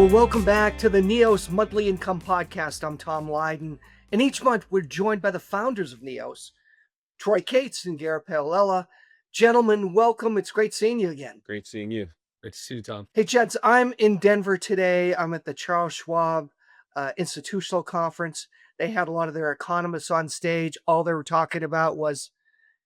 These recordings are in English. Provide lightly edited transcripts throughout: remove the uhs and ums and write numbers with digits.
Well, welcome back to the NEOS Monthly Income Podcast. I'm Tom Lydon, and each month we're joined by the founders of NEOS, Troy Cates and Garrett Paolella. Gentlemen, welcome. It's great seeing you again. Great seeing you. Great to see you, Tom. Hey, gents, I'm in Denver today. I'm at the Charles Schwab Institutional Conference. They had a lot of their economists on stage. All they were talking about was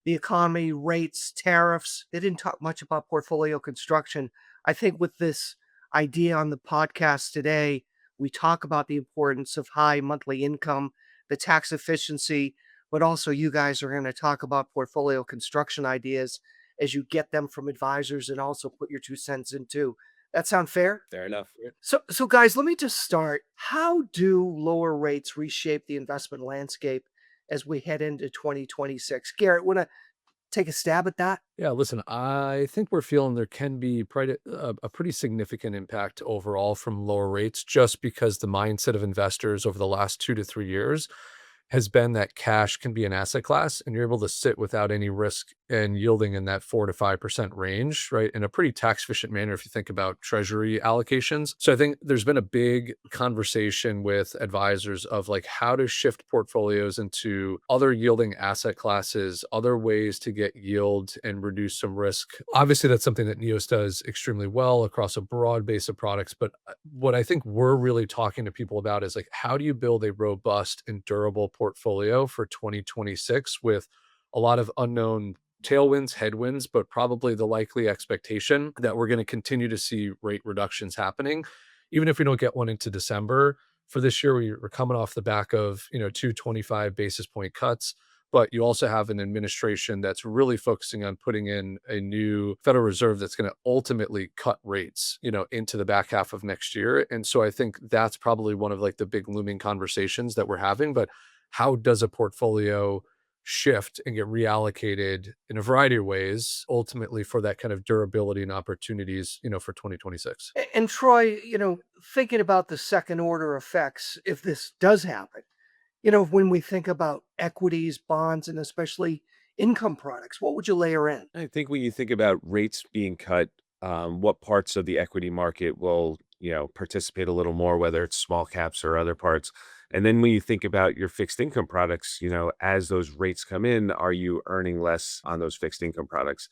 the economy, rates, tariffs. They didn't talk much about portfolio construction. I think with this idea on the podcast today, we talk about the importance of high monthly income, the tax efficiency, but also you guys are going to talk about portfolio construction ideas as you get them from advisors and also put your 2 cents in too. That sound fair? Fair enough. So guys, let me just start. How do lower rates reshape the investment landscape as we head into 2026? Garrett, want to take a stab at that? Yeah, listen, I think we're feeling there can be a pretty significant impact overall from lower rates just because the mindset of investors over the last 2 to 3 years has been that cash can be an asset class and you're able to sit without any risk and yielding in that 4 to 5% range, right? In a pretty tax efficient manner if you think about treasury allocations. So I think there's been a big conversation with advisors of like how to shift portfolios into other yielding asset classes, other ways to get yield and reduce some risk. Obviously, that's something that NEOS does extremely well across a broad base of products. But what I think we're really talking to people about is like, how do you build a robust and durable portfolio for 2026 with a lot of unknown tailwinds, headwinds, but probably the likely expectation that we're going to continue to see rate reductions happening, even if we don't get one into December. For this year, we're coming off the back of 225 basis point cuts, but you also have an administration that's really focusing on putting in a new Federal Reserve that's going to ultimately cut rates, into the back half of next year. And so I think that's probably one of like the big looming conversations that we're having. But how does a portfolio shift and get reallocated in a variety of ways, ultimately for that kind of durability and opportunities, for 2026? And Troy, thinking about the second order effects, if this does happen, when we think about equities, bonds, and especially income products, what would you layer in? I think when you think about rates being cut, what parts of the equity market will, participate a little more, whether it's small caps or other parts. And then when you think about your fixed income products, as those rates come in, are you earning less on those fixed income products?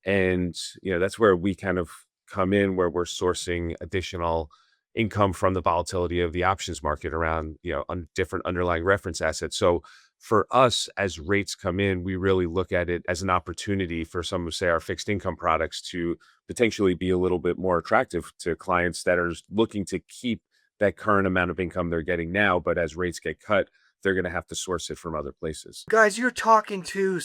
And, that's where we kind of come in, where we're sourcing additional income from the volatility of the options market around, different underlying reference assets. So for us, as rates come in, we really look at it as an opportunity for some of, say, our fixed income products to potentially be a little bit more attractive to clients that are looking to keep that current amount of income they're getting now. But as rates get cut, they're going to have to source it from other places. Guys, you're talking to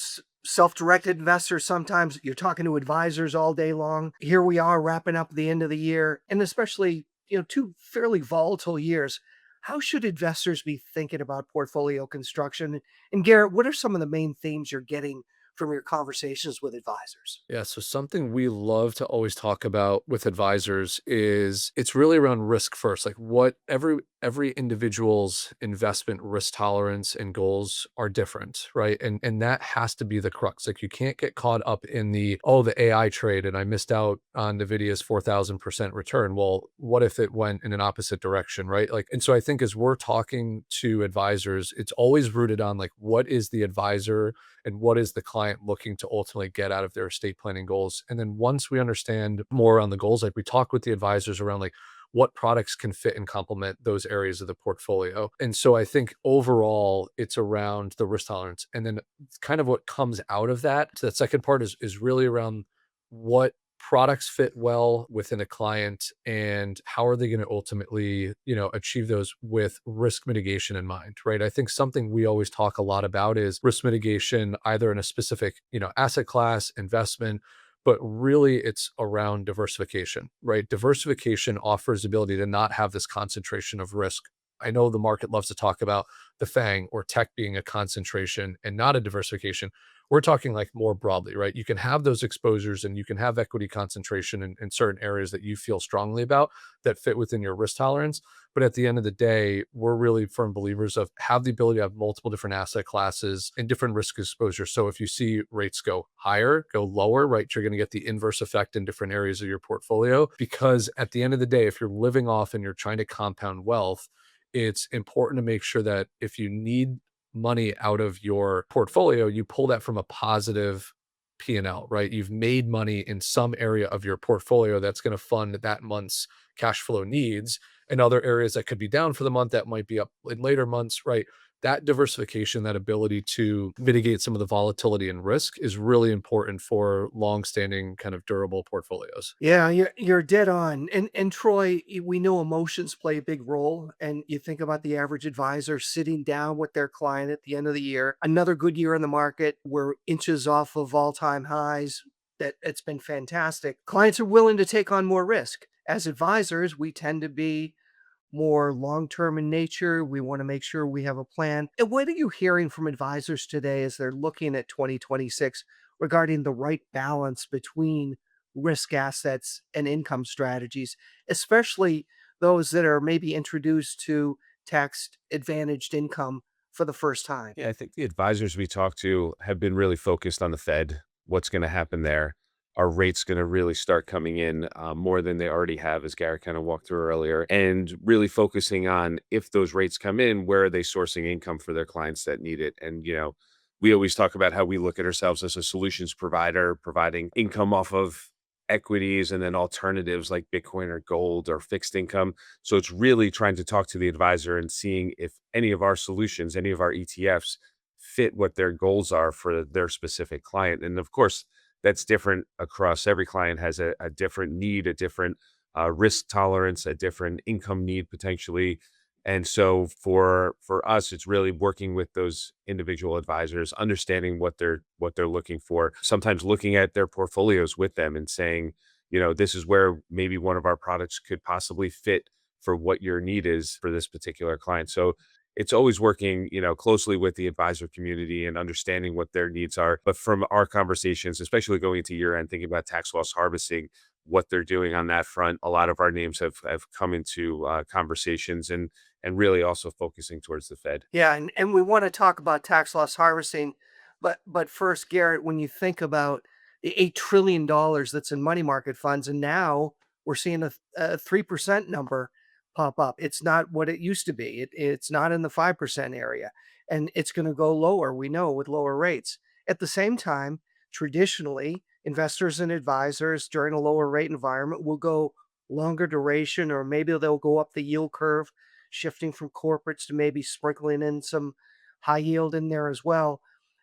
self-directed investors sometimes. You're talking to advisors all day long. Here we are wrapping up the end of the year, and especially, 2 fairly volatile years. How should investors be thinking about portfolio construction? And Garrett, what are some of the main themes you're getting from your conversations with advisors? Yeah, so something we love to always talk about with advisors is it's really around risk first. Like what every individual's investment risk tolerance and goals are different, right? And that has to be the crux. Like you can't get caught up in the AI trade and I missed out on Nvidia's 4,000% return. Well, what if it went in an opposite direction, right? Like, and so I think as we're talking to advisors, it's always rooted on like what is the advisor and what is the client looking to ultimately get out of their estate planning goals. And then once we understand more on the goals, like we talk with the advisors around like what products can fit and complement those areas of the portfolio. And so I think overall it's around the risk tolerance. And then kind of what comes out of that, so that second part is really around what products fit well within a client and how are they going to ultimately achieve those with risk mitigation in mind, right? I think something we always talk a lot about is risk mitigation either in a specific asset class, investment, but really it's around diversification, right? Diversification offers the ability to not have this concentration of risk I know the market loves to talk about the FANG or tech being a concentration and not a diversification. We're talking like more broadly, right? You can have those exposures and you can have equity concentration in certain areas that you feel strongly about that fit within your risk tolerance. But at the end of the day, we're really firm believers of have the ability to have multiple different asset classes and different risk exposure. So if you see rates go higher, go lower, right, you're going to get the inverse effect in different areas of your portfolio. Because at the end of the day, if you're living off and you're trying to compound wealth, it's important to make sure that if you need money out of your portfolio, you pull that from a positive P&L, right? You've made money in some area of your portfolio that's going to fund that month's cash flow needs, and other areas that could be down for the month that might be up in later months, right? That diversification, that ability to mitigate some of the volatility and risk is really important for long-standing kind of durable portfolios. Yeah, you're dead on. And Troy, we know emotions play a big role. And you think about the average advisor sitting down with their client at the end of the year. Another good year in the market. We're inches off of all-time highs. That it's been fantastic. Clients are willing to take on more risk. As advisors, we tend to be more long-term in nature. We want to make sure we have a plan. And what are you hearing from advisors today as they're looking at 2026 regarding the right balance between risk assets and income strategies, especially those that are maybe introduced to tax advantaged income for the first time? Yeah, I think the advisors we talk to have been really focused on the Fed, what's going to happen there. Are rates going to really start coming in more than they already have, as Garrett kind of walked through earlier, and really focusing on if those rates come in, where are they sourcing income for their clients that need it? And, we always talk about how we look at ourselves as a solutions provider, providing income off of equities and then alternatives like Bitcoin or gold or fixed income. So it's really trying to talk to the advisor and seeing if any of our solutions, any of our ETFs fit what their goals are for their specific client. And of course, that's different across every client has a different need, a different risk tolerance, a different income need potentially. And so for us, it's really working with those individual advisors, understanding what they're looking for, sometimes looking at their portfolios with them and saying, this is where maybe one of our products could possibly fit for what your need is for this particular client. So it's always working, closely with the advisor community and understanding what their needs are. But from our conversations, especially going into year end, thinking about tax loss harvesting, what they're doing on that front, a lot of our names have come into conversations and really also focusing towards the Fed. Yeah, and we want to talk about tax loss harvesting, but first, Garrett, when you think about the $8 trillion that's in money market funds, and now we're seeing a 3% number pop up. It's not what it used to be. It's not in the 5% area, and it's going to go lower. We know with lower rates. At the same time, traditionally, investors and advisors during a lower rate environment will go longer duration, or maybe they'll go up the yield curve shifting from corporates to maybe sprinkling in some high yield in there as well.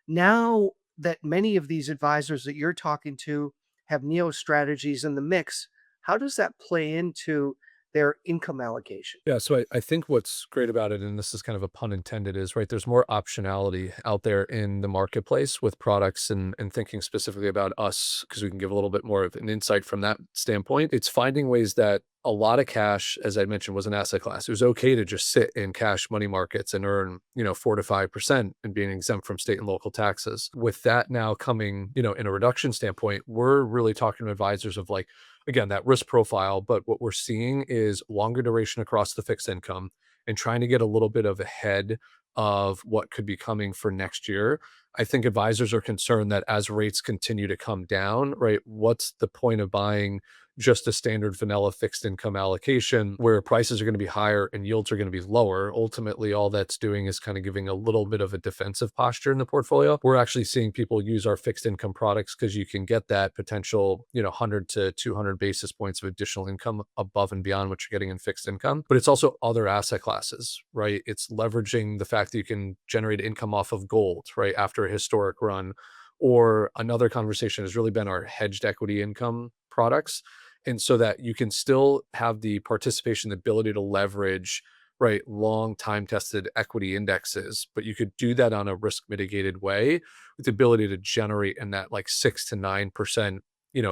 Now that many of these advisors that you're talking to have neo strategies in the mix, how does that play into their income allocation? Yeah, so I think what's great about it, and this is kind of a pun intended, is right, there's more optionality out there in the marketplace with products and thinking specifically about us, because we can give a little bit more of an insight from that standpoint. It's finding ways that a lot of cash, as I mentioned, was an asset class. It was okay to just sit in cash money markets and earn, 4 to 5% and being exempt from state and local taxes. With that now coming, in a reduction standpoint, we're really talking to advisors of like, again, that risk profile. But what we're seeing is longer duration across the fixed income and trying to get a little bit of ahead of what could be coming for next year. I think advisors are concerned that as rates continue to come down, right, what's the point of buying just a standard vanilla fixed income allocation where prices are going to be higher and yields are going to be lower? Ultimately, all that's doing is kind of giving a little bit of a defensive posture in the portfolio. We're actually seeing people use our fixed income products because you can get that potential, 100 to 200 basis points of additional income above and beyond what you're getting in fixed income. But it's also other asset classes, right? It's leveraging the fact that you can generate income off of gold, right, after a historic run. Or another conversation has really been our hedged equity income products, and so that you can still have the participation, the ability to leverage, right, long time tested equity indexes, but you could do that on a risk mitigated way with the ability to generate in that like 6 to 9%,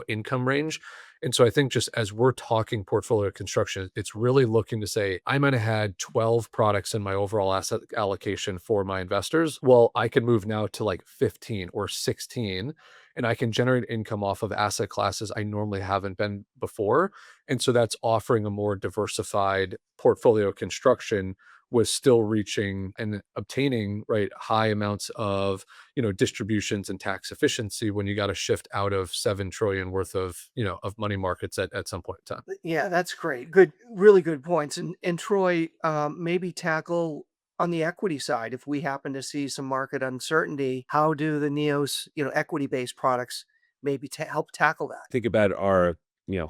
income range. And so I think just as we're talking portfolio construction, it's really looking to say, I might have had 12 products in my overall asset allocation for my investors. Well, I can move now to like 15 or 16, and I can generate income off of asset classes I normally haven't been before. And so that's offering a more diversified portfolio construction was still reaching and obtaining right high amounts of distributions and tax efficiency when you got to shift out of 7 trillion worth of of money markets at some point in time. Yeah, that's great. Good, really good points. And Troy, maybe tackle on the equity side, if we happen to see some market uncertainty, how do the Neos, equity-based products maybe help tackle that? Think about our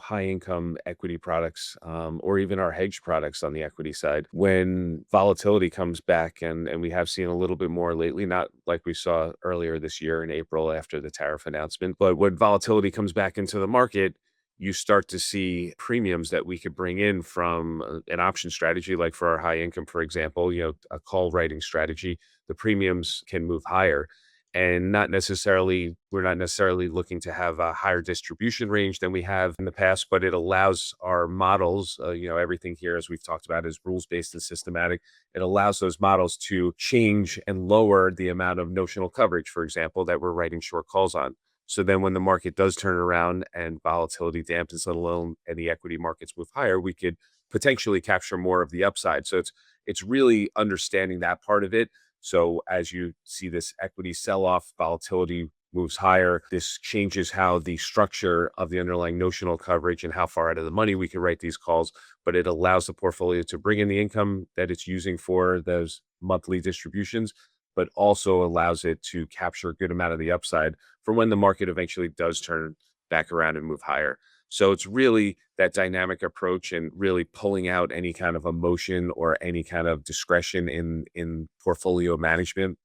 high income equity products, or even our hedge products on the equity side. When volatility comes back, and we have seen a little bit more lately, not like we saw earlier this year in April after the tariff announcement, but when volatility comes back into the market, you start to see premiums that we could bring in from an option strategy, like for our high income, for example, a call writing strategy. The premiums can move higher, and we're not necessarily looking to have a higher distribution range than we have in the past, but it allows our models, everything here, as we've talked about, is rules based and systematic. It allows those models to change and lower the amount of notional coverage, for example, that we're writing short calls on. So then when the market does turn around and volatility dampens a little and the equity markets move higher, we could potentially capture more of the upside. So it's really understanding that part of it. So as you see this equity sell off, volatility moves higher. This changes how the structure of the underlying notional coverage and how far out of the money we can write these calls, but it allows the portfolio to bring in the income that it's using for those monthly distributions, but also allows it to capture a good amount of the upside for when the market eventually does turn back around and move higher. So it's really that dynamic approach and really pulling out any kind of emotion or any kind of discretion in portfolio management,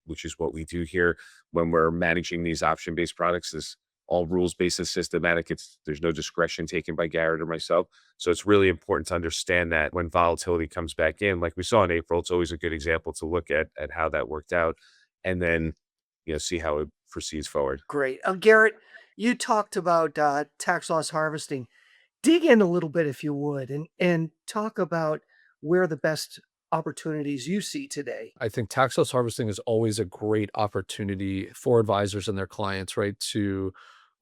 which is what we do here when we're managing these option-based products. This all rules-based and systematic. There's no discretion taken by Garrett or myself. So it's really important to understand that when volatility comes back in, like we saw in April, it's always a good example to look at how that worked out, and then see how it proceeds forward. Great. Garrett, you talked about tax loss harvesting. Dig in a little bit, if you would, and talk about where the best opportunities you see today. I think tax loss harvesting is always a great opportunity for advisors and their clients, right? To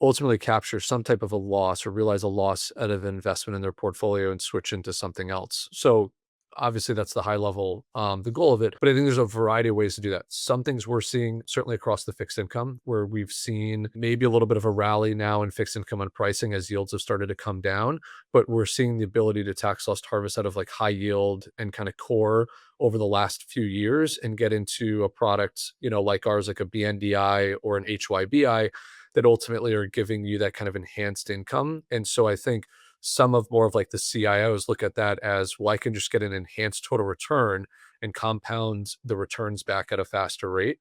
ultimately capture some type of a loss or realize a loss out of an investment in their portfolio and switch into something else. So obviously that's the high level, the goal of it. But I think there's a variety of ways to do that. Some things we're seeing certainly across the fixed income where we've seen maybe a little bit of a rally now in fixed income on pricing as yields have started to come down, but we're seeing the ability to tax loss harvest out of like high yield and kind of core over the last few years and get into a product, like ours, like a BNDI or an HYBI that ultimately are giving you that kind of enhanced income. And so I think some of more of like the CIOs look at that as, well, I can just get an enhanced total return and compound the returns back at a faster rate.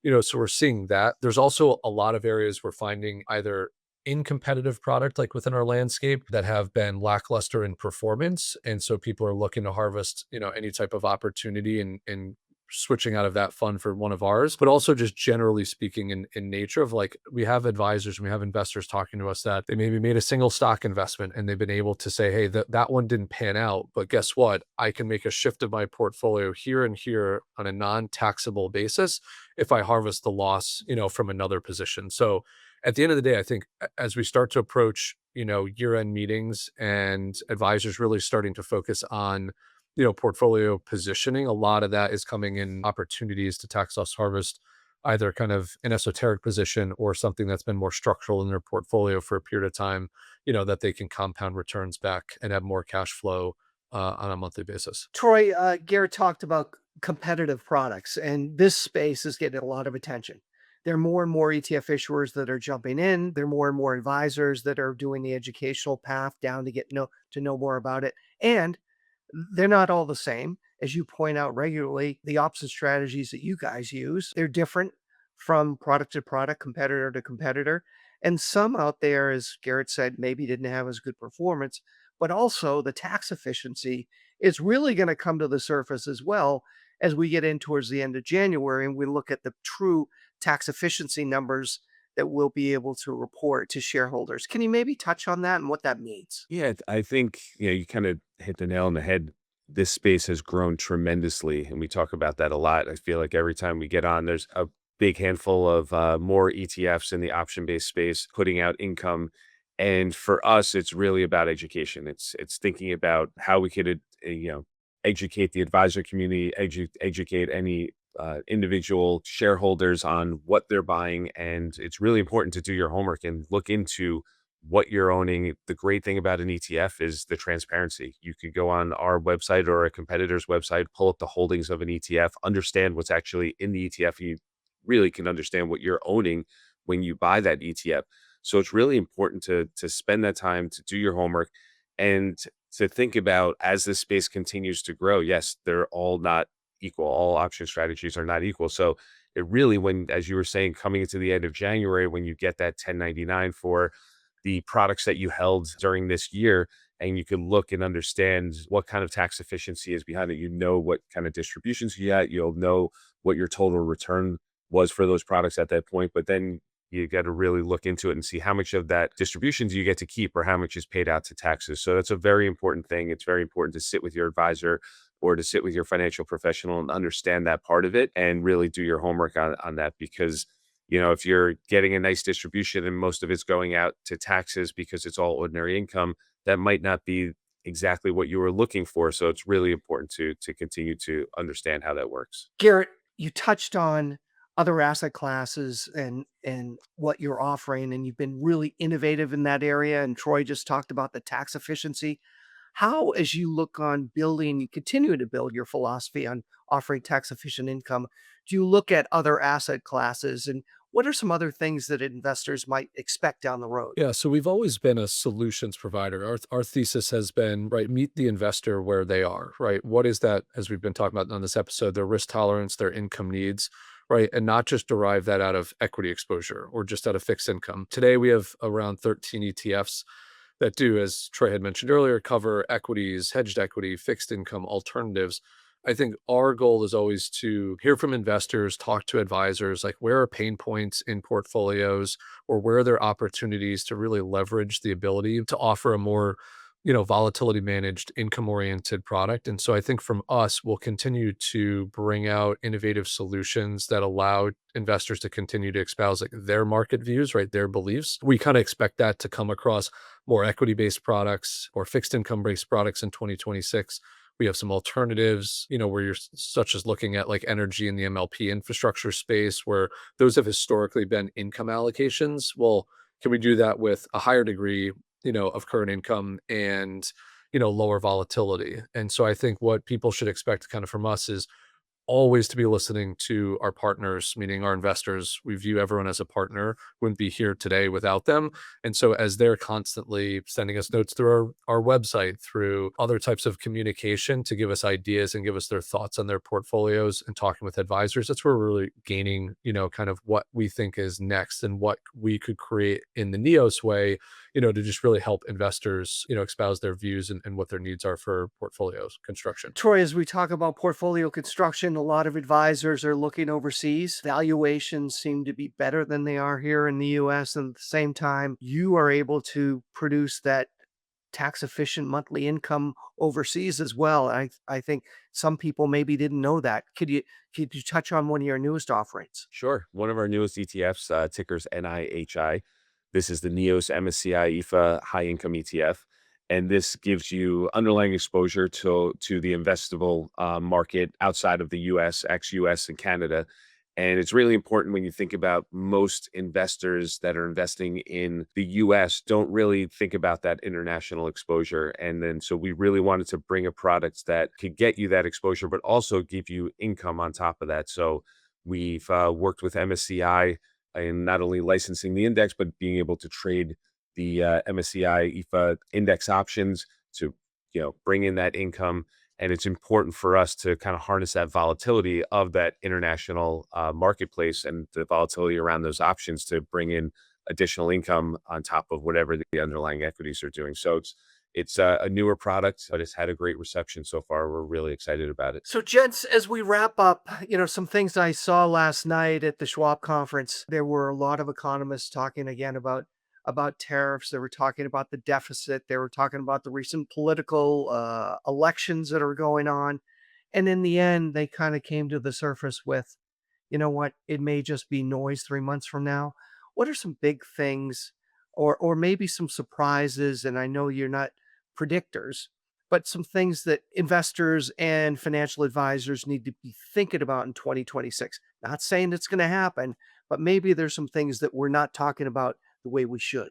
So we're seeing that. There's also a lot of areas we're finding either in competitive product like within our landscape that have been lackluster in performance. And so people are looking to harvest, any type of opportunity and switching out of that fund for one of ours, but also just generally speaking in nature of like we have advisors and we have investors talking to us that they maybe made a single stock investment and they've been able to say, hey, that one didn't pan out, but guess what? I can make a shift of my portfolio here and here on a non-taxable basis if I harvest the loss, from another position. So at the end of the day, I think as we start to approach, year-end meetings and advisors really starting to focus on portfolio positioning, a lot of that is coming in opportunities to tax loss harvest, either kind of an esoteric position or something that's been more structural in their portfolio for a period of time, that they can compound returns back and have more cash flow on a monthly basis. Troy, Garrett talked about competitive products, and this space is getting a lot of attention. There are more and more ETF issuers that are jumping in. There are more and more advisors that are doing the educational path down to know more about it. And they're not all the same. As you point out regularly, the opposite strategies that you guys use, they're different from product to product, competitor to competitor. And some out there, as Garrett said, maybe didn't have as good performance, but also the tax efficiency is really going to come to the surface as well as we get in towards the end of January and we look at the true tax efficiency numbers that we'll be able to report to shareholders. Can you maybe touch on that and what that means? Yeah, I think, you kind of hit the nail on the head. This space has grown tremendously, and we talk about that a lot. I feel like every time we get on, there's a big handful of more ETFs in the option-based space putting out income. And for us, it's really about education. It's thinking about how we could, educate the advisor community, educate any individual shareholders on what they're buying. And it's really important to do your homework and look into what you're owning. The great thing about an ETF is the transparency. You could go on our website or a competitor's website, pull up the holdings of an ETF, understand what's actually in the ETF. You really can understand what you're owning when you buy that ETF. So it's really important to spend that time to do your homework and to think about, as this space continues to grow. Yes, they're all not equal. All option strategies are not equal. So it really, when, as you were saying, coming into the end of January, when you get that 1099 for the products that you held during this year, and you can look and understand what kind of tax efficiency is behind it. You know what kind of distributions you got. You'll know what your total return was for those products at that point. But then you got to really look into it and see how much of that distribution do you get to keep, or how much is paid out to taxes. So that's a very important thing. It's very important to sit with your advisor or to sit with your financial professional and understand that part of it, and really do your homework on that. Because if you're getting a nice distribution and most of it's going out to taxes because it's all ordinary income, that might not be exactly what you were looking for. So it's really important to continue to understand how that works. Garrett, you touched on other asset classes and what you're offering, and you've been really innovative in that area. And Troy just talked about the tax efficiency. How, as you look on building, you continue to build your philosophy on offering tax efficient income, do you look at other asset classes, and what are some other things that investors might expect down the road? Yeah, so we've always been a solutions provider. Our thesis has been, right, meet the investor where they are, right? What is that, as we've been talking about on this episode, their risk tolerance, their income needs, right? And not just derive that out of equity exposure or just out of fixed income. Today we have around 13 ETFs that do, as Troy had mentioned earlier, cover equities, hedged equity, fixed income, alternatives. I think our goal is always to hear from investors, talk to advisors, like where are pain points in portfolios, or where are there opportunities to really leverage the ability to offer a more, volatility managed, income oriented product. And so I think from us, we'll continue to bring out innovative solutions that allow investors to continue to espouse like their market views, right? Their beliefs. We kind of expect that to come across more equity based products or fixed income based products in 2026. We have some alternatives, where you're such as looking at like energy in the MLP infrastructure space, where those have historically been income allocations. Well, can we do that with a higher degree, of current income and, lower volatility? And so I think what people should expect kind of from us is always to be listening to our partners, meaning our investors. We view everyone as a partner, wouldn't be here today without them. And so as they're constantly sending us notes through our website, through other types of communication to give us ideas and give us their thoughts on their portfolios and talking with advisors, that's where we're really gaining, kind of what we think is next and what we could create in the Neos way, to just really help investors, espouse their views and what their needs are for portfolios construction. Troy, as we talk about portfolio construction, a lot of advisors are looking overseas. Valuations seem to be better than they are here in the US. And at the same time, you are able to produce that tax efficient monthly income overseas as well. I think some people maybe didn't know that. Could you touch on one of your newest offerings? Sure. One of our newest ETFs, tickers NIHI. This is the NEOS MSCI EFA High Income ETF, and this gives you underlying exposure to the investable market outside of the U.S., ex-U.S., and Canada. And it's really important when you think about most investors that are investing in the US don't really think about that international exposure. And then so we really wanted to bring a product that could get you that exposure, but also give you income on top of that. So we've worked with MSCI in not only licensing the index, but being able to trade the MSCI EFA index options to bring in that income. And it's important for us to kind of harness that volatility of that international marketplace and the volatility around those options to bring in additional income on top of whatever the underlying equities are doing. So It's a newer product, but it's had a great reception so far. We're really excited about it. So, gents, as we wrap up, some things I saw last night at the Schwab conference, there were a lot of economists talking again about tariffs. They were talking about the deficit. They were talking about the recent political elections that are going on. And in the end, they kind of came to the surface with, you know what, it may just be noise 3 months from now. What are some big things or maybe some surprises? And I know you're not predictors, but some things that investors and financial advisors need to be thinking about in 2026. Not saying it's going to happen, but maybe there's some things that we're not talking about the way we should.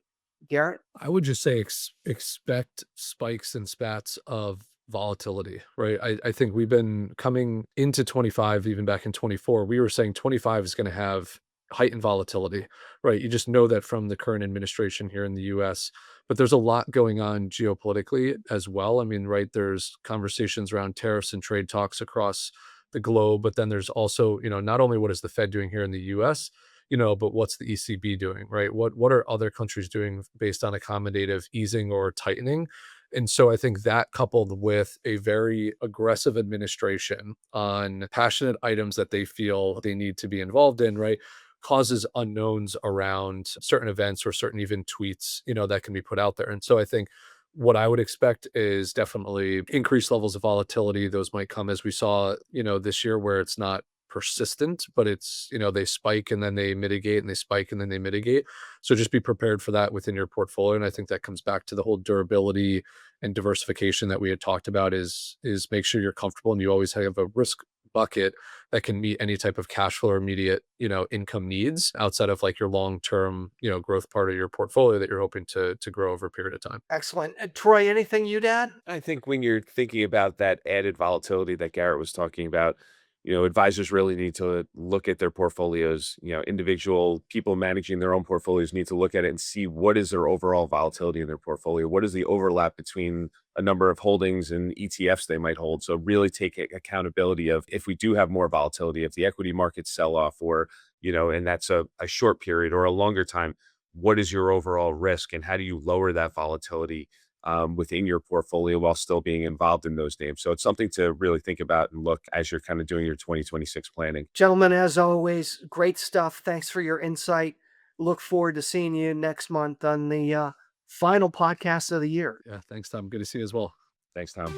Garrett? I would just say expect spikes and spats of volatility, right? I think we've been coming into 25, even back in 24, we were saying 25 is going to have heightened volatility, right? You just know that from the current administration here in the US, but there's a lot going on geopolitically as well. I mean, right, there's conversations around tariffs and trade talks across the globe, but then there's also, not only what is the Fed doing here in the US, but what's the ECB doing, right? What are other countries doing based on accommodative easing or tightening? And so I think that coupled with a very aggressive administration on passionate items that they feel they need to be involved in, right? Causes unknowns around certain events or certain even tweets, that can be put out there. And so I think what I would expect is definitely increased levels of volatility. Those might come as we saw, this year where it's not persistent, but it's, they spike and then they mitigate and they spike and then they mitigate. So just be prepared for that within your portfolio. And I think that comes back to the whole durability and diversification that we had talked about is make sure you're comfortable and you always have a risk bucket that can meet any type of cash flow or immediate, income needs outside of like your long-term, growth part of your portfolio that you're hoping to grow over a period of time. Excellent. Troy, anything you'd add? I think when you're thinking about that added volatility that Garrett was talking about, advisors really need to look at their portfolios. Individual people managing their own portfolios need to look at it and see what is their overall volatility in their portfolio. What is the overlap between a number of holdings and ETFs they might hold? So really take accountability of if we do have more volatility, if the equity markets sell off or, and that's a short period or a longer time, what is your overall risk and how do you lower that volatility within your portfolio while still being involved in those names? So it's something to really think about and look as you're kind of doing your 2026 planning. Gentlemen, as always, great stuff. Thanks for your insight. Look forward to seeing you next month on the final podcast of the year. Yeah. Thanks, Tom. Good to see you as well. Thanks, Tom.